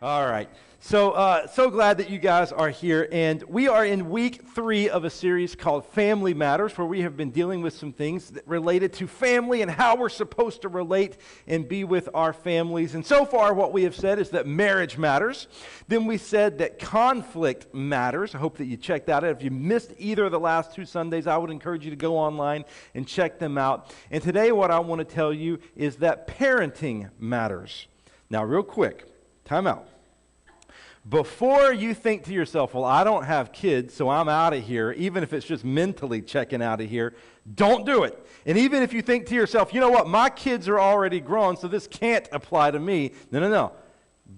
All right. So glad that you guys are here. And we are in week 3 of a series called Family Matters, where we have been dealing with some things that related to family and how we're supposed to relate and be with our families. And so far, what we have said is that marriage matters. Then we said that conflict matters. I hope that you checked that out. If you missed either of the last 2 Sundays, I would encourage you to go online and check them out. And today, what I want to tell you is that parenting matters. Now, real quick, time out. Before you think to yourself, well, I don't have kids, so I'm out of here, even if it's just mentally checking out of here, don't do it. And even if you think to yourself, you know what, my kids are already grown, so this can't apply to me. No.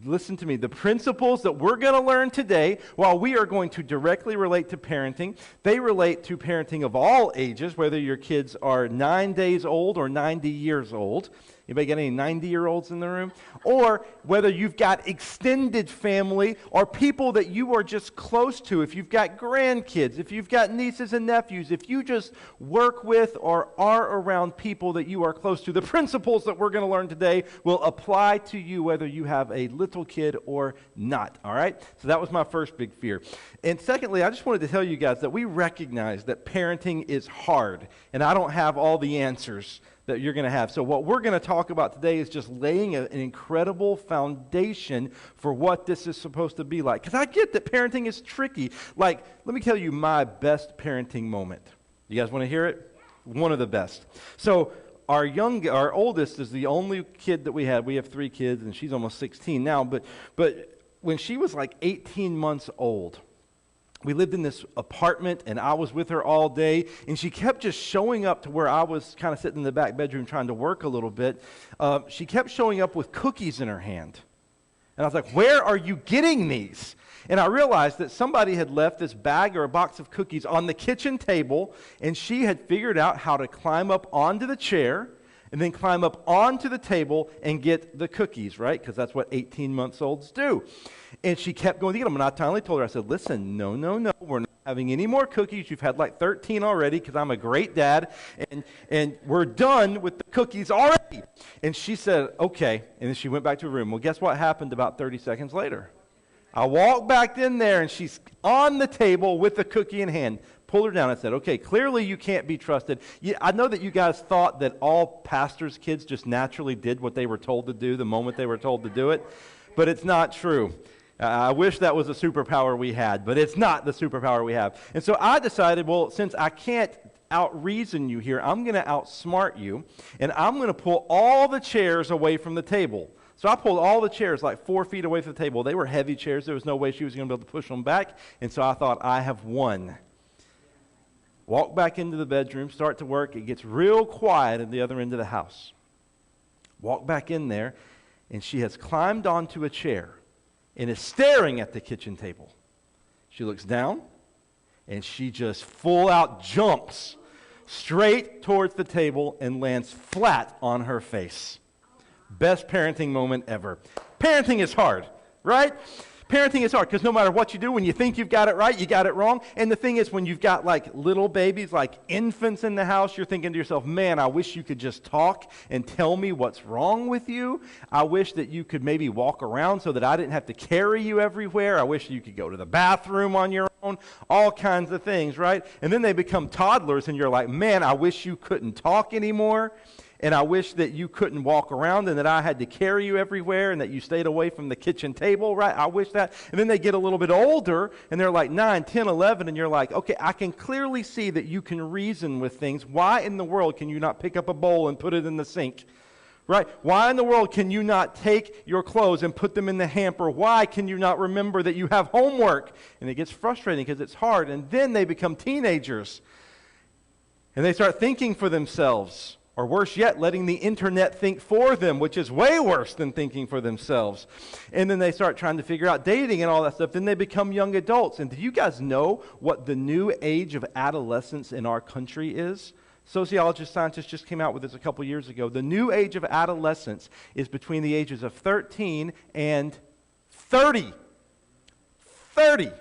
Listen to me. The principles that we're going to learn today, while we are going to directly relate to parenting, they relate to parenting of all ages, whether your kids are 9 days old or 90 years old. Anybody got any 90-year-olds in the room? Or whether you've got extended family or people that you are just close to, if you've got grandkids, if you've got nieces and nephews, if you just work with or are around people that you are close to, the principles that we're going to learn today will apply to you whether you have a little kid or not, all right? So that was my first big fear. And secondly, I just wanted to tell you guys that we recognize that parenting is hard, and I don't have all the answers that you're going to have. So what we're going to talk about today is just laying an incredible foundation for what this is supposed to be like. Because I get that parenting is tricky. Like, let me tell you my best parenting moment. You guys want to hear it? One of the best. So our oldest is the only kid that we had. We have 3 kids, and she's almost 16 now. But when she was like 18 months old, we lived in this apartment, and I was with her all day, and she kept just showing up to where I was kind of sitting in the back bedroom trying to work a little bit. She kept showing up with cookies in her hand. And I was like, where are you getting these? And I realized that somebody had left this bag or a box of cookies on the kitchen table, and she had figured out how to climb up onto the chair and then climb up onto the table and get the cookies, right? Because that's what 18-month-olds do. And she kept going to get them. And I finally told her, I said, listen, no, we're not having any more cookies. You've had like 13 already because I'm a great dad. And we're done with the cookies already. And she said, okay. And then she went back to her room. Well, guess what happened about 30 seconds later? I walked back in there, and she's on the table with the cookie in hand. Pulled her down and said, okay, clearly you can't be trusted. I know that you guys thought that all pastors' kids just naturally did what they were told to do the moment they were told to do it, but it's not true. I wish that was a superpower we had, but it's not the superpower we have. And so I decided, well, since I can't out-reason you here, I'm going to outsmart you, and I'm going to pull all the chairs away from the table. So I pulled all the chairs like 4 feet away from the table. They were heavy chairs. There was no way she was going to be able to push them back, and so I thought, I have won. Walk back into the bedroom, start to work. It gets real quiet at the other end of the house. Walk back in there, and she has climbed onto a chair and is staring at the kitchen table. She looks down, and she just full out jumps straight towards the table and lands flat on her face. Best parenting moment ever. Parenting is hard, right? Parenting is hard because no matter what you do, when you think you've got it right, you got it wrong. And the thing is, when you've got like little babies, like infants in the house, you're thinking to yourself, man, I wish you could just talk and tell me what's wrong with you. I wish that you could maybe walk around so that I didn't have to carry you everywhere. I wish you could go to the bathroom on your own, all kinds of things, right? And then they become toddlers and you're like, man, I wish you couldn't talk anymore. And I wish that you couldn't walk around and that I had to carry you everywhere and that you stayed away from the kitchen table, right? I wish that. And then they get a little bit older and they're like 9, 10, 11, and you're like, okay, I can clearly see that you can reason with things. Why in the world can you not pick up a bowl and put it in the sink? Right? Why in the world can you not take your clothes and put them in the hamper? Why can you not remember that you have homework? And it gets frustrating because it's hard. And then they become teenagers and they start thinking for themselves. Or worse yet, letting the internet think for them, which is way worse than thinking for themselves. And then they start trying to figure out dating and all that stuff. Then they become young adults. And do you guys know what the new age of adolescence in our country is? Sociologists, scientists just came out with this a couple years ago. The new age of adolescence is between the ages of 13 and 30. 30.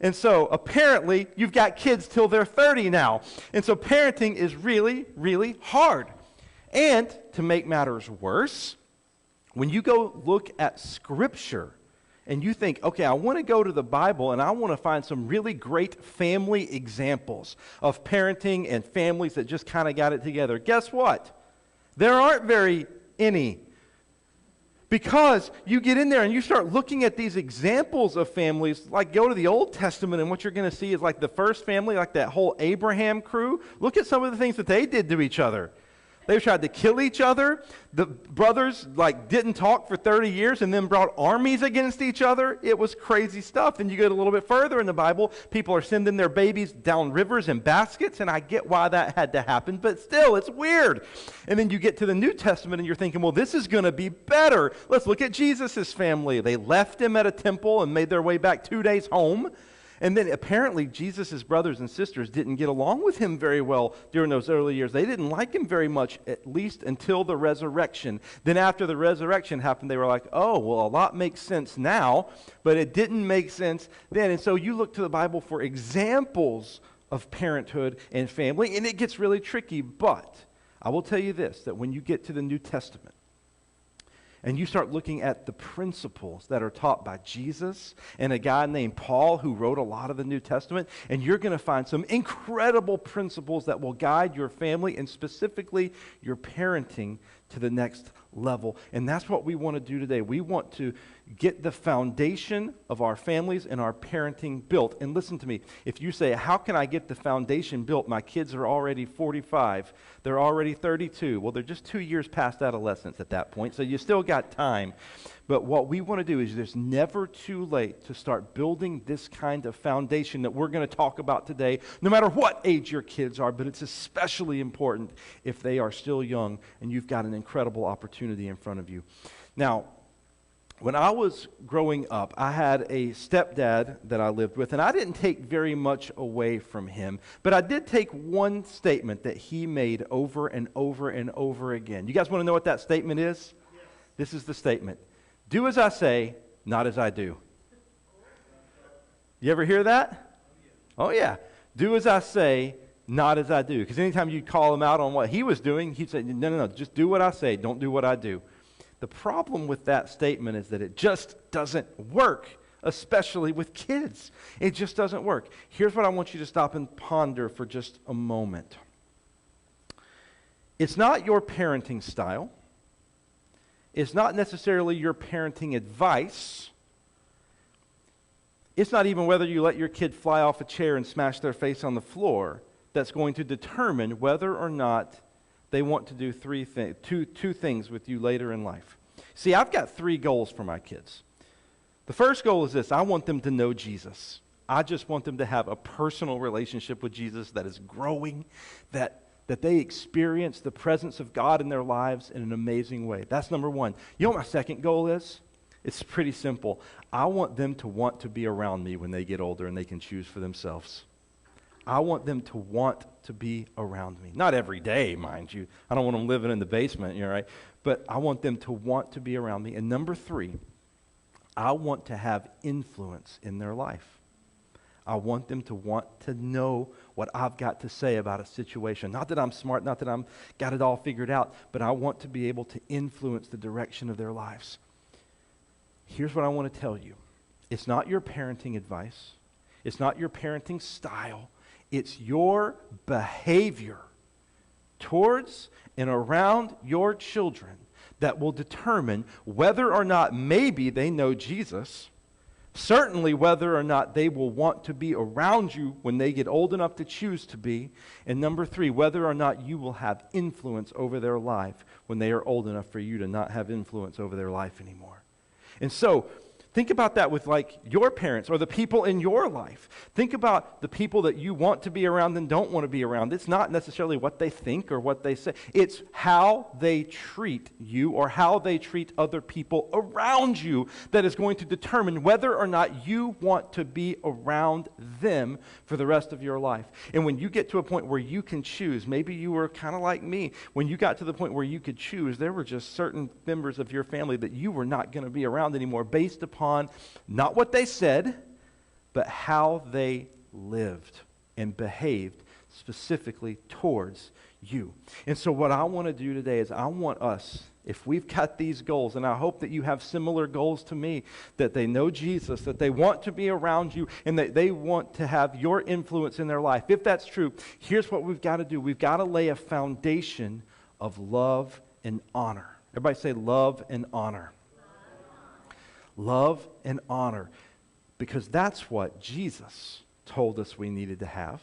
And so apparently you've got kids till they're 30 now. And so parenting is really, really hard. And to make matters worse, when you go look at Scripture, and you think, okay, I want to go to the Bible and I want to find some really great family examples of parenting and families that just kind of got it together. Guess what? There aren't very any. Because you get in there and you start looking at these examples of families, like go to the Old Testament, and what you're going to see is like the first family, like that whole Abraham crew. Look at some of the things that they did to each other. They tried to kill each other. The brothers didn't talk for 30 years and then brought armies against each other. It was crazy stuff. And you get a little bit further in the Bible, people are sending their babies down rivers in baskets, and I get why that had to happen, but still, it's weird. And then you get to the New Testament and you're thinking, well, this is going to be better. Let's look at Jesus' family. They left him at a temple and made their way back 2 days home. And then apparently Jesus' brothers and sisters didn't get along with him very well during those early years. They didn't like him very much, at least until the resurrection. Then after the resurrection happened, they were like, oh, well, a lot makes sense now, but it didn't make sense then. And so you look to the Bible for examples of parenthood and family, and it gets really tricky. But I will tell you this, that when you get to the New Testament, and you start looking at the principles that are taught by Jesus and a guy named Paul who wrote a lot of the New Testament, and you're going to find some incredible principles that will guide your family and specifically your parenting to the next level. And that's what we want to do today. We want to get the foundation of our families and our parenting built. And listen to me, if you say, how can I get the foundation built? My kids are already 45. They're already 32. Well, they're just 2 years past adolescence at that point, so you still got time. But what we want to do is there's never too late to start building this kind of foundation that we're going to talk about today, no matter what age your kids are, but it's especially important if they are still young and you've got an incredible opportunity in front of you. Now, when I was growing up, I had a stepdad that I lived with, and I didn't take very much away from him, but I did take one statement that he made over and over and over again. You guys want to know what that statement is? Yes. This is the statement. Do as I say, not as I do. You ever hear that? Oh, yeah. Do as I say, not as I do. Because anytime you call him out on what he was doing, he'd say, no, just do what I say, don't do what I do. The problem with that statement is that it just doesn't work, especially with kids. It just doesn't work. Here's what I want you to stop and ponder for just a moment. It's not your parenting style. It's not necessarily your parenting advice. It's not even whether you let your kid fly off a chair and smash their face on the floor that's going to determine whether or not they want to do two things with you later in life. See, I've got 3 goals for my kids. The first goal is this: I want them to know Jesus. I just want them to have a personal relationship with Jesus that is growing, that they experience the presence of God in their lives in an amazing way. That's number 1. You know what my second goal is? It's pretty simple. I want them to want to be around me when they get older and they can choose for themselves. I want them to want to be around me. Not every day, mind you. I don't want them living in the basement, right? But I want them to want to be around me. And number 3, I want to have influence in their life. I want them to want to know what I've got to say about a situation. Not that I'm smart, not that I'm got it all figured out, but I want to be able to influence the direction of their lives. Here's what I want to tell you. It's not your parenting advice. It's not your parenting style. It's your behavior towards and around your children that will determine whether or not maybe they know Jesus, certainly whether or not they will want to be around you when they get old enough to choose to be, and number 3, whether or not you will have influence over their life when they are old enough for you to not have influence over their life anymore. And so, think about that with like your parents or the people in your life. Think about the people that you want to be around and don't want to be around. It's not necessarily what they think or what they say. It's how they treat you or how they treat other people around you that is going to determine whether or not you want to be around them for the rest of your life. And when you get to a point where you can choose, maybe you were kind of like me, when you got to the point where you could choose, there were just certain members of your family that you were not going to be around anymore based upon not what they said, but how they lived and behaved specifically towards you. And so what I want to do today is I want us, if we've got these goals, and I hope that you have similar goals to me, that they know Jesus, that they want to be around you, and that they want to have your influence in their life. If that's true, here's what we've got to do. We've got to lay a foundation of love and honor. Everybody say love and honor. Love and honor. Because that's what Jesus told us we needed to have.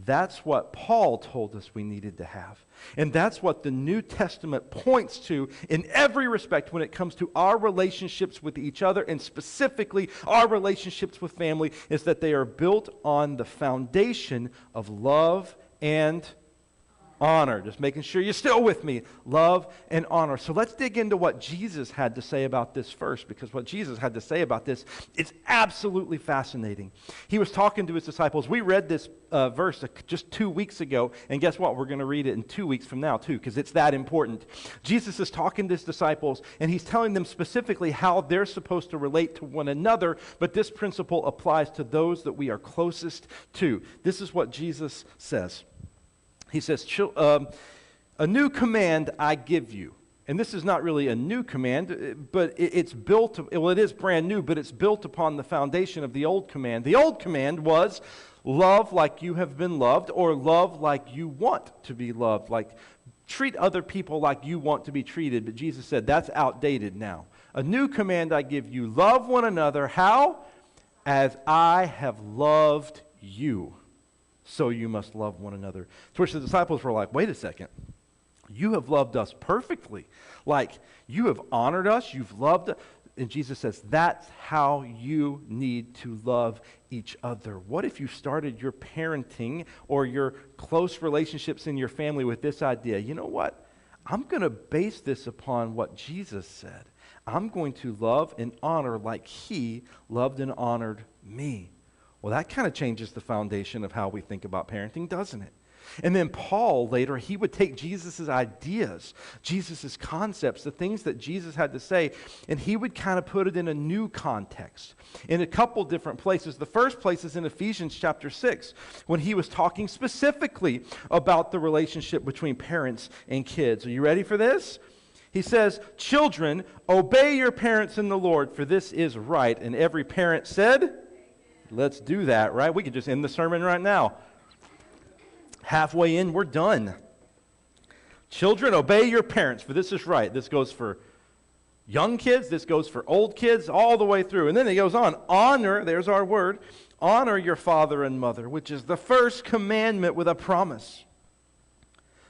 That's what Paul told us we needed to have. And that's what the New Testament points to in every respect when it comes to our relationships with each other, and specifically our relationships with family, is that they are built on the foundation of love and honor. Just making sure you're still with me. Love and honor. So let's dig into what Jesus had to say about this first, because what Jesus had to say about this is absolutely fascinating. He was talking to his disciples. We read this verse just 2 weeks ago, and guess what? We're going to read it in 2 weeks from now too, because it's that important. Jesus is talking to his disciples, and he's telling them specifically how they're supposed to relate to one another, but this principle applies to those that we are closest to. This is what Jesus says. He says, a new command I give you. And this is not really a new command, but it's built, well, it is brand new, but it's built upon the foundation of the old command. The old command was love like you have been loved, or love like you want to be loved, like treat other people like you want to be treated. But Jesus said, that's outdated now. A new command I give you, love one another. How? As I have loved you, so you must love one another. To which the disciples were like, wait a second. You have loved us perfectly. Like, you have honored us. You've loved us. And Jesus says, that's how you need to love each other. What if you started your parenting or your close relationships in your family with this idea? You know what? I'm going to base this upon what Jesus said. I'm going to love and honor like he loved and honored me. Well, that kind of changes the foundation of how we think about parenting, doesn't it? And then Paul, later, he would take Jesus' ideas, Jesus' concepts, the things that Jesus had to say, and he would kind of put it in a new context in a couple different places. The first place is in Ephesians chapter 6, when he was talking specifically about the relationship between parents and kids. Are you ready for this? He says, children, obey your parents in the Lord, for this is right. And every parent said, let's do that, right? We could just end the sermon right now. Halfway in, we're done. Children, obey your parents, for this is right. This goes for young kids. This goes for old kids, all the way through. And then it goes on. Honor, there's our word, honor your father and mother, which is the first commandment with a promise,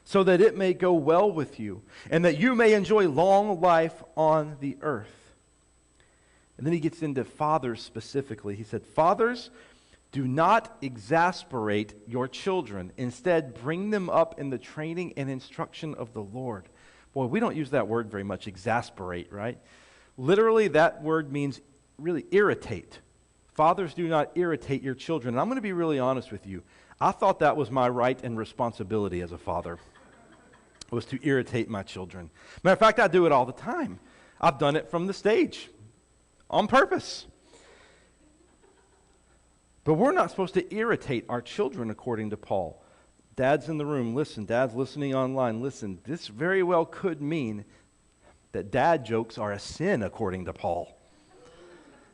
so that it may go well with you, and that you may enjoy long life on the earth. And then he gets into fathers specifically. He said, fathers, do not exasperate your children. Instead, bring them up in the training and instruction of the Lord. Boy, we don't use that word very much, exasperate, right? Literally, that word means really irritate. Fathers, do not irritate your children. And I'm going to be really honest with you. I thought that was my right and responsibility as a father, was to irritate my children. Matter of fact, I do it all the time. I've done it from the stage on purpose. But we're not supposed to irritate our children, according to Paul. Dads in the room, listen. Dads listening online, listen. This very well could mean that dad jokes are a sin, according to Paul.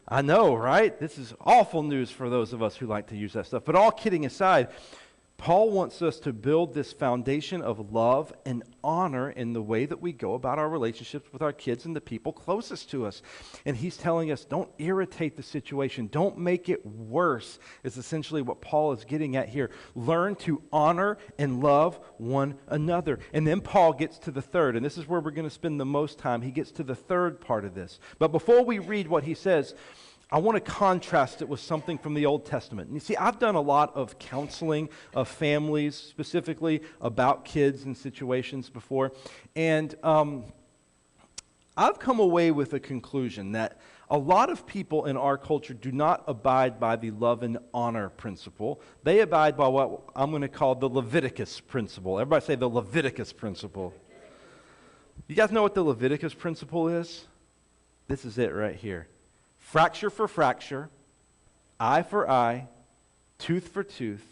I know, right? This is awful news for those of us who like to use that stuff. But all kidding aside, Paul wants us to build this foundation of love and honor in the way that we go about our relationships with our kids and the people closest to us. And he's telling us, don't irritate the situation. Don't make it worse, is essentially what Paul is getting at here. Learn to honor and love one another. And then Paul gets to the third, and this is where we're going to spend the most time. He gets to the third part of this. But before we read what he says, I want to contrast it with something from the Old Testament. And you see, I've done a lot of counseling of families, specifically about kids and situations before. And I've come away with a conclusion that a lot of people in our culture do not abide by the love and honor principle. They abide by what I'm going to call the Leviticus principle. Everybody say the Leviticus principle. You guys know what the Leviticus principle is? This is it right here. Fracture for fracture, eye for eye, tooth for tooth,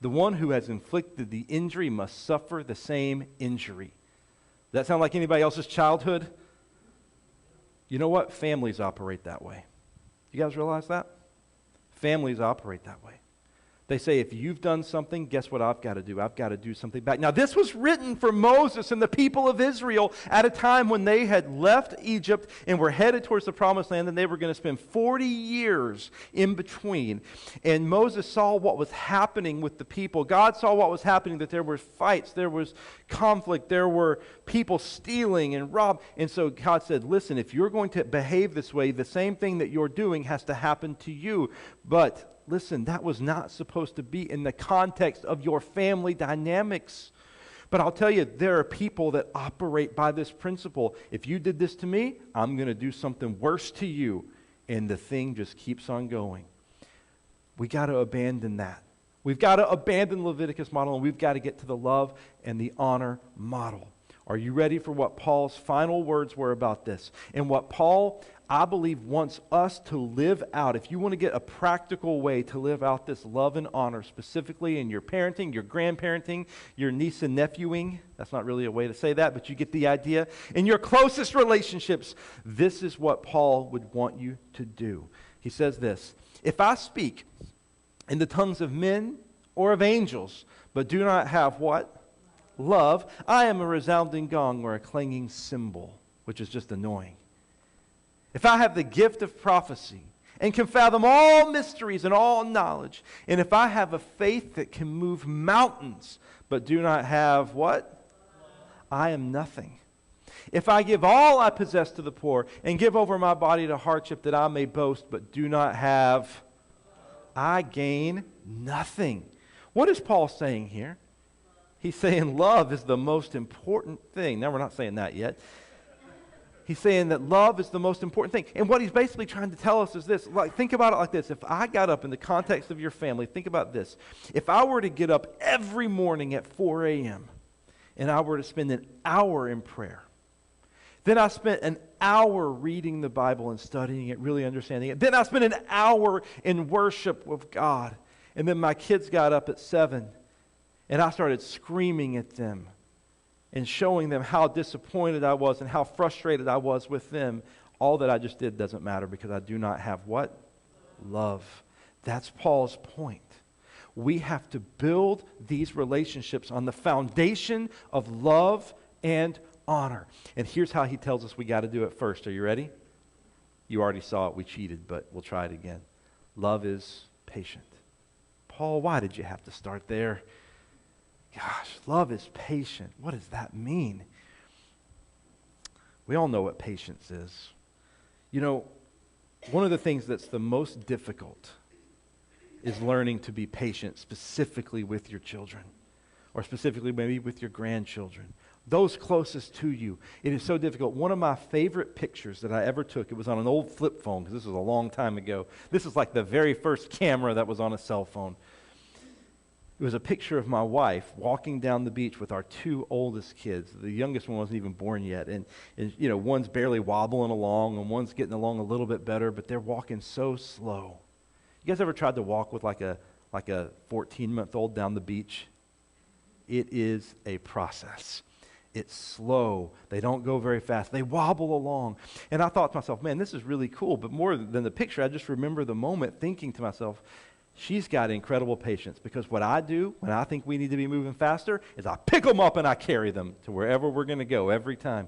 The one who has inflicted the injury must suffer the same injury. Does that sound like anybody else's childhood? You know what? Families operate that way. You guys realize that? Families operate that way. They say, if you've done something, guess what I've got to do? I've got to do something back. Now, this was written for Moses and the people of Israel at a time when they had left Egypt and were headed towards the promised land, and they were going to spend 40 years in between. And Moses saw what was happening with the people. God saw what was happening, that there were fights, there was conflict, there were people stealing and robbing. And so God said, listen, if you're going to behave this way, the same thing that you're doing has to happen to you. But listen, that was not supposed to be in the context of your family dynamics. But I'll tell you, there are people that operate by this principle. If you did this to me, I'm going to do something worse to you. And the thing just keeps on going. We got to abandon that. We've got to abandon the Leviticus model, and we've got to get to the love and the honor model. Are you ready for what Paul's final words were about this? And what Paul, I believe, wants us to live out. If you want to get a practical way to live out this love and honor, specifically in your parenting, your grandparenting, your niece and nephewing, that's not really a way to say that, but you get the idea. In your closest relationships, this is what Paul would want you to do. He says this, if I speak in the tongues of men or of angels, but do not have what? Love, I am a resounding gong or a clanging cymbal, which is just annoying. If I have the gift of prophecy and can fathom all mysteries and all knowledge, and if I have a faith that can move mountains, but do not have what? I am nothing. If I give all I possess to the poor and give over my body to hardship that I may boast, but do not have, I gain nothing. What is Paul saying here? He's saying love is the most important thing. Now, we're not saying that yet. He's saying that love is the most important thing. And what he's basically trying to tell us is this. Like, think about it like this. If I got up in the context of your family, think about this. If I were to get up every morning at 4 a.m. and I were to spend an hour in prayer, then I spent an hour reading the Bible and studying it, really understanding it. Then I spent an hour in worship with God. And then my kids got up at 7, and I started screaming at them and showing them how disappointed I was and how frustrated I was with them. All that I just did doesn't matter because I do not have what? Love. That's Paul's point. We have to build these relationships on the foundation of love and honor. And here's how he tells us we got to do it first. Are you ready? You already saw it. We cheated, but we'll try it again. Love is patient. Paul, why did you have to start there? Gosh, love is patient. What does that mean? We all know what patience is. You know, one of the things that's the most difficult is learning to be patient, specifically with your children, or specifically maybe with your grandchildren. Those closest to you. It is so difficult. One of my favorite pictures that I ever took, it was on an old flip phone, because this was a long time ago. This is like the very first camera that was on a cell phone. It was a picture of my wife walking down the beach with our 2 oldest kids. The youngest one wasn't even born yet. And you know, one's barely wobbling along, and one's getting along a little bit better, but they're walking so slow. You guys ever tried to walk with like a 14-month-old down the beach? It is a process. It's slow. They don't go very fast. They wobble along. And I thought to myself, man, this is really cool. But more than the picture, I just remember the moment thinking to myself, she's got incredible patience, because what I do when I think we need to be moving faster is I pick them up and I carry them to wherever we're going to go every time.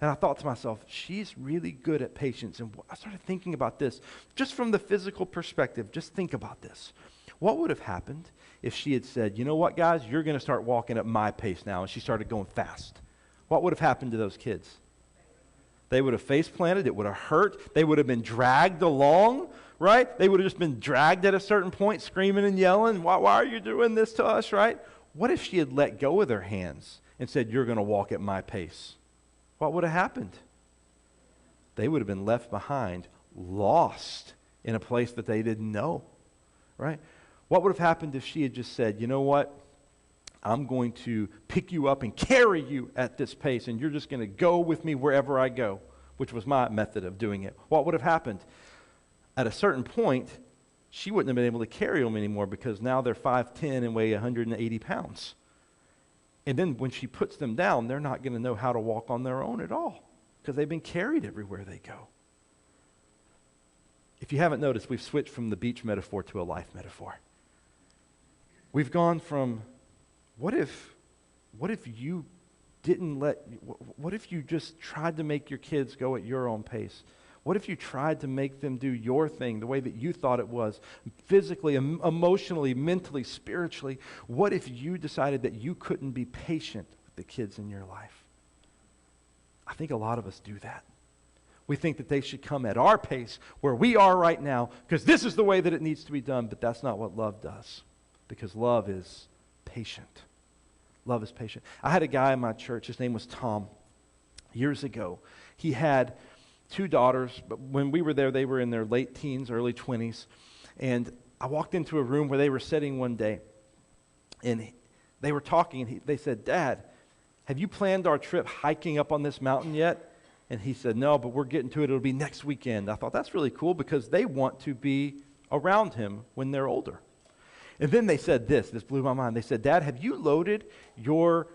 And I thought to myself, she's really good at patience. And I started thinking about this just from the physical perspective. Just think about this. What would have happened if she had said, you know what, guys, you're going to start walking at my pace now, and she started going fast? What would have happened to those kids? They would have face planted. It would have hurt. They would have been dragged along, right? They would have just been dragged at a certain point, screaming and yelling, why are you doing this to us, right? What if she had let go of their hands and said, you're going to walk at my pace? What would have happened? They would have been left behind, lost in a place that they didn't know, right? What would have happened if she had just said, you know what? I'm going to pick you up and carry you at this pace, and you're just going to go with me wherever I go, which was my method of doing it. What would have happened? At a certain point, she wouldn't have been able to carry them anymore because now they're 5'10" and weigh 180 pounds. And then when she puts them down, they're not going to know how to walk on their own at all because they've been carried everywhere they go. If you haven't noticed, we've switched from the beach metaphor to a life metaphor. We've gone from, what if you what if you just tried to make your kids go at your own pace? What if you tried to make them do your thing the way that you thought it was, physically, emotionally, mentally, spiritually? What if you decided that you couldn't be patient with the kids in your life? I think a lot of us do that. We think that they should come at our pace where we are right now because this is the way that it needs to be done, but that's not what love does, because love is patient. Love is patient. I had a guy in my church, his name was Tom, years ago. He had 2 daughters, but when we were there, they were in their late teens, early 20s, and I walked into a room where they were sitting one day, and they were talking, and they said, "Dad, have you planned our trip hiking up on this mountain yet?" And he said, "No, but we're getting to it. It'll be next weekend." I thought, that's really cool because they want to be around him when they're older. And then they said this blew my mind. They said, "Dad, have you loaded your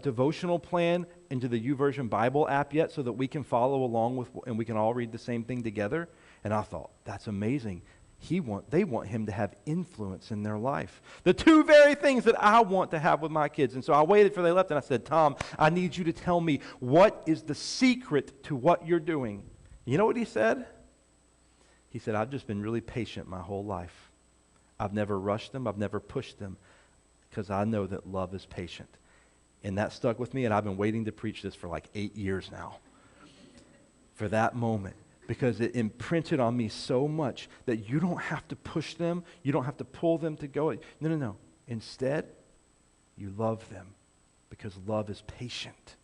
devotional plan into the YouVersion Bible app yet so that we can follow along with and we can all read the same thing together?" And I thought, that's amazing. They want him to have influence in their life. The 2 very things that I want to have with my kids. And so I waited for they left and I said, "Tom, I need you to tell me what is the secret to what you're doing." You know what he said? He said, "I've just been really patient my whole life. I've never rushed them. I've never pushed them because I know that love is patient." And that stuck with me, and I've been waiting to preach this for like 8 years now. For that moment. Because it imprinted on me so much that you don't have to push them. You don't have to pull them to go. No. Instead, you love them because love is patient.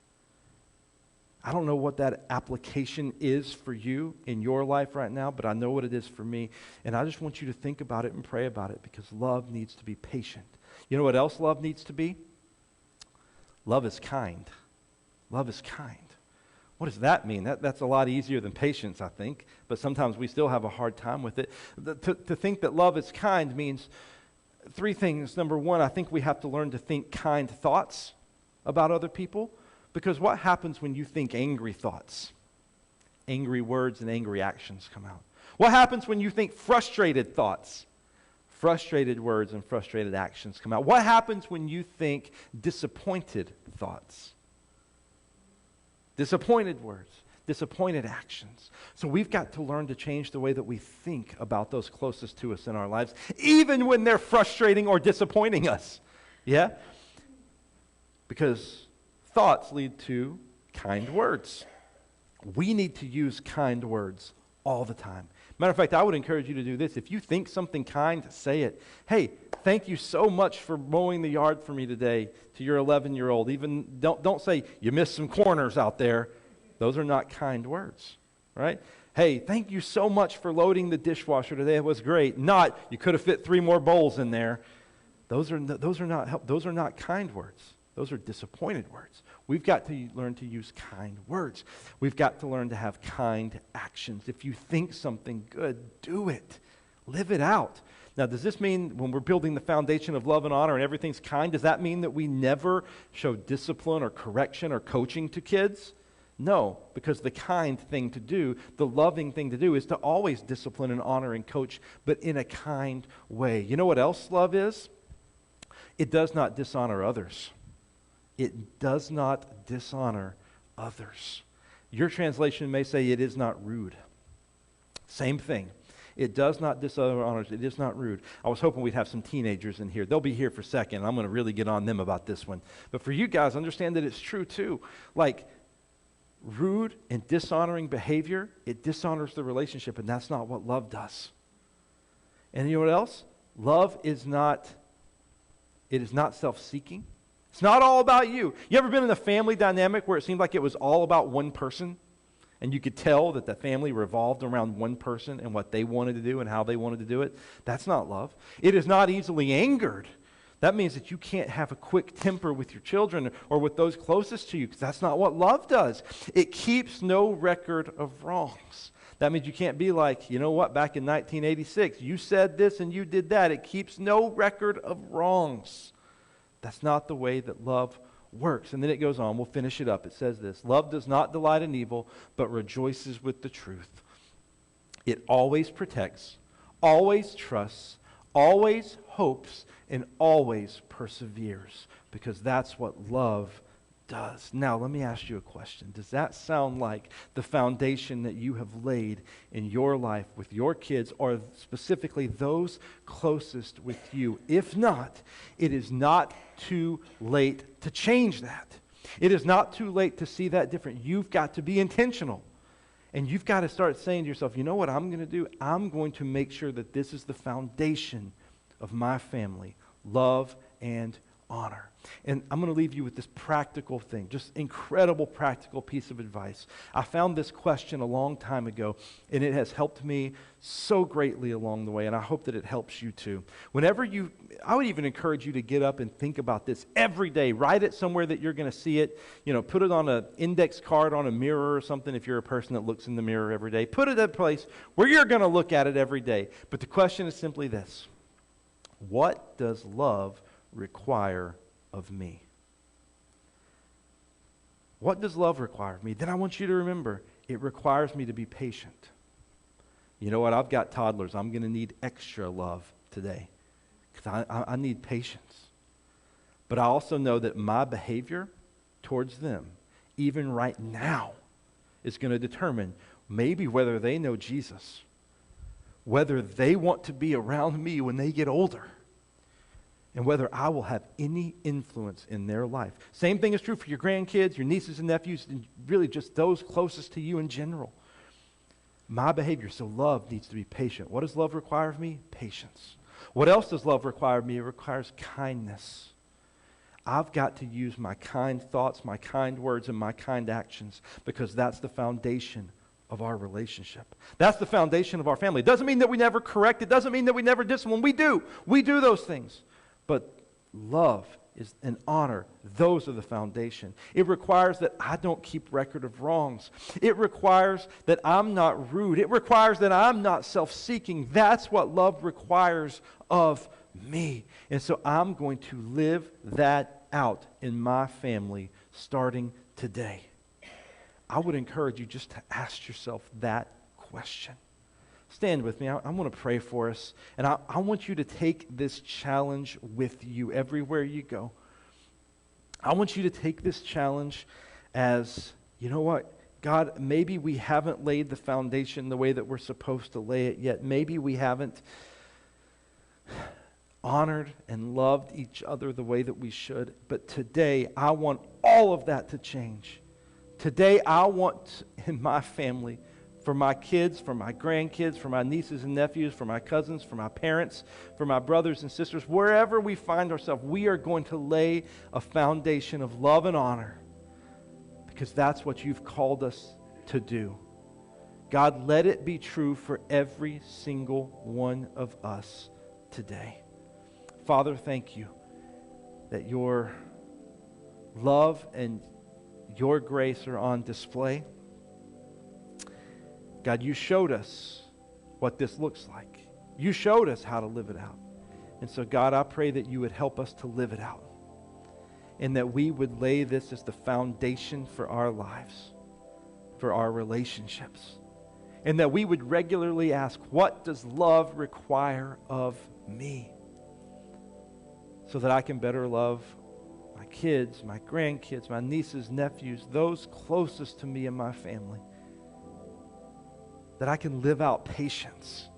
I don't know what that application is for you in your life right now, but I know what it is for me. And I just want you to think about it and pray about it because love needs to be patient. You know what else love needs to be? Love is kind. Love is kind. What does that mean? That's a lot easier than patience, I think, but sometimes we still have a hard time with it. To think that love is kind means 3 things. Number 1, I think we have to learn to think kind thoughts about other people, because what happens when you think angry thoughts? Angry words and angry actions come out. What happens when you think frustrated thoughts? Frustrated words and frustrated actions come out. What happens when you think disappointed thoughts? Disappointed words, disappointed actions. So we've got to learn to change the way that we think about those closest to us in our lives, even when they're frustrating or disappointing us. Yeah? Because thoughts lead to kind words. We need to use kind words all the time. Matter of fact, I would encourage you to do this. If you think something kind, say it. "Hey, thank you so much for mowing the yard for me today," to your 11-year-old. Even don't say, "You missed some corners out there." Those are not kind words, right? "Hey, thank you so much for loading the dishwasher today. It was great." Not, "You could have fit 3 more bowls in there." Those are not kind words. Those are disappointed words. We've got to learn to use kind words. We've got to learn to have kind actions. If you think something good, do it. Live it out. Now, does this mean when we're building the foundation of love and honor and everything's kind, does that mean that we never show discipline or correction or coaching to kids? No, because the kind thing to do, the loving thing to do, is to always discipline and honor and coach, but in a kind way. You know what else love is? It does not dishonor others. It does not dishonor others. Your translation may say it is not rude. Same thing. It does not dishonor others. It is not rude. I was hoping we'd have some teenagers in here. They'll be here for a second. I'm going to really get on them about this one. But for you guys, understand that it's true too. Like, rude and dishonoring behavior, it dishonors the relationship, and that's not what love does. And you know what else? Love is not self-seeking. It's not all about you. You ever been in a family dynamic where it seemed like it was all about one person? And you could tell that the family revolved around one person and what they wanted to do and how they wanted to do it? That's not love. It is not easily angered. That means that you can't have a quick temper with your children or with those closest to you, because that's not what love does. It keeps no record of wrongs. That means you can't be like, you know what, back in 1986, you said this and you did that. It keeps no record of wrongs. That's not the way that love works. And then it goes on. We'll finish it up. It says this: love does not delight in evil, but rejoices with the truth. It always protects, always trusts, always hopes, and always perseveres, because that's what love does. Now, let me ask you a question. Does that sound like the foundation that you have laid in your life with your kids, or specifically those closest with you? If not, it is not too late to change that. It is not too late to see that different. You've got to be intentional. And you've got to start saying to yourself, you know what I'm going to do? I'm going to make sure that this is the foundation of my family: love and honor. And I'm going to leave you with this practical thing, just incredible practical piece of advice. I found this question a long time ago, and it has helped me so greatly along the way, and I hope that it helps you too. I would even encourage you to get up and think about this every day. Write it somewhere that you're going to see it. Put it on an index card on a mirror or something if you're a person that looks in the mirror every day. Put it at a place where you're going to look at it every day. But the question is simply this: what does love require of me? What does love require of me? Then I want you to remember, it requires me to be patient. You know what? I've got toddlers. I'm going to need extra love today because I need patience. But I also know that my behavior towards them, even right now, is going to determine maybe whether they know Jesus, whether they want to be around me when they get older, and whether I will have any influence in their life. Same thing is true for your grandkids, your nieces and nephews, and really just those closest to you in general. My behavior, so love needs to be patient. What does love require of me? Patience. What else does love require of me? It requires kindness. I've got to use my kind thoughts, my kind words, and my kind actions, because that's the foundation of our relationship. That's the foundation of our family. It doesn't mean that we never correct. It doesn't mean that we never discipline. We do. We do those things. But love and honor, those are the foundation. It requires that I don't keep record of wrongs. It requires that I'm not rude. It requires that I'm not self-seeking. That's what love requires of me. And so I'm going to live that out in my family starting today. I would encourage you just to ask yourself that question. Stand with me. I want to pray for us. And I want you to take this challenge with you everywhere you go. I want you to take this challenge as, you know what, God, maybe we haven't laid the foundation the way that we're supposed to lay it yet. Maybe we haven't honored and loved each other the way that we should. But today, I want all of that to change. Today, I want in my family, for my kids, for my grandkids, for my nieces and nephews, for my cousins, for my parents, for my brothers and sisters, wherever we find ourselves, we are going to lay a foundation of love and honor, because that's what you've called us to do. God, let it be true for every single one of us today. Father, thank you that your love and your grace are on display. God, you showed us what this looks like. You showed us how to live it out. And so, God, I pray that you would help us to live it out, and that we would lay this as the foundation for our lives, for our relationships, and that we would regularly ask, what does love require of me? So that I can better love my kids, my grandkids, my nieces, nephews, those closest to me and my family. That I can live out patience,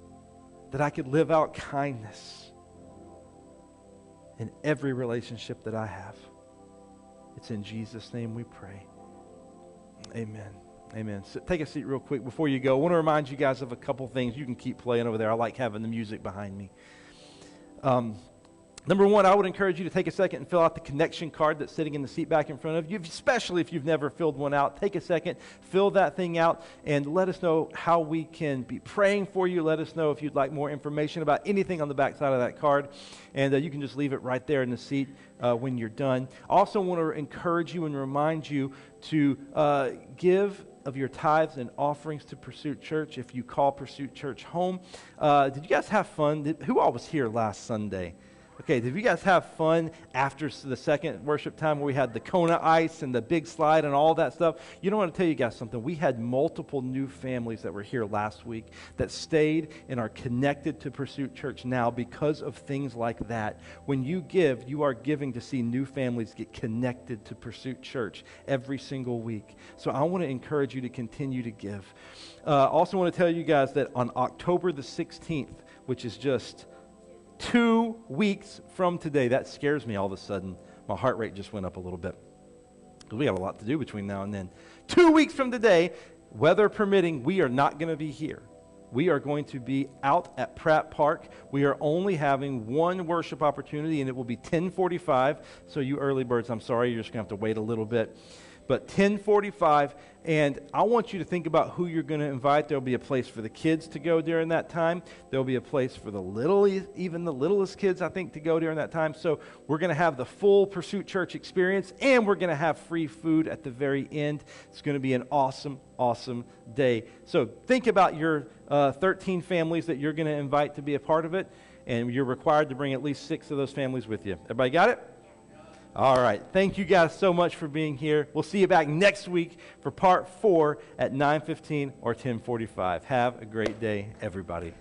that I can live out kindness in every relationship that I have. It's in Jesus' name we pray. Amen. Amen. So take a seat real quick before you go. I want to remind you guys of a couple things. You can keep playing over there. I like having the music behind me. Number one, I would encourage you to take a second and fill out the connection card that's sitting in the seat back in front of you, especially if you've never filled one out. Take a second, fill that thing out, and let us know how we can be praying for you. Let us know if you'd like more information about anything on the back side of that card, and you can just leave it right there in the seat when you're done. I also want to encourage you and remind you to give of your tithes and offerings to Pursuit Church if you call Pursuit Church home. Did you guys have fun? Who all was here last Sunday? Okay, did you guys have fun after the second worship time where we had the Kona ice and the big slide and all that stuff? You know, I want to tell you guys something. We had multiple new families that were here last week that stayed and are connected to Pursuit Church now because of things like that. When you give, you are giving to see new families get connected to Pursuit Church every single week. So I want to encourage you to continue to give. Also want to tell you guys that on October the 16th, which is just 2 weeks from today. That scares me all of a sudden. My heart rate just went up a little bit. Because we have a lot to do between now and then. 2 weeks from today, weather permitting, we are not going to be here. We are going to be out at Pratt Park. We are only having one worship opportunity, and it will be 10:45. So you early birds, I'm sorry, you're just going to have to wait a little bit. But 10:45, and I want you to think about who you're going to invite. There'll be a place for the kids to go during that time. There'll be a place for even the littlest kids, I think, to go during that time. So we're going to have the full Pursuit Church experience, and we're going to have free food at the very end. It's going to be an awesome, awesome day. So think about your 13 families that you're going to invite to be a part of it, and you're required to bring at least 6 of those families with you. Everybody got it? All right. Thank you guys so much for being here. We'll see you back next week for part 4 at 9:15 or 10:45. Have a great day, everybody.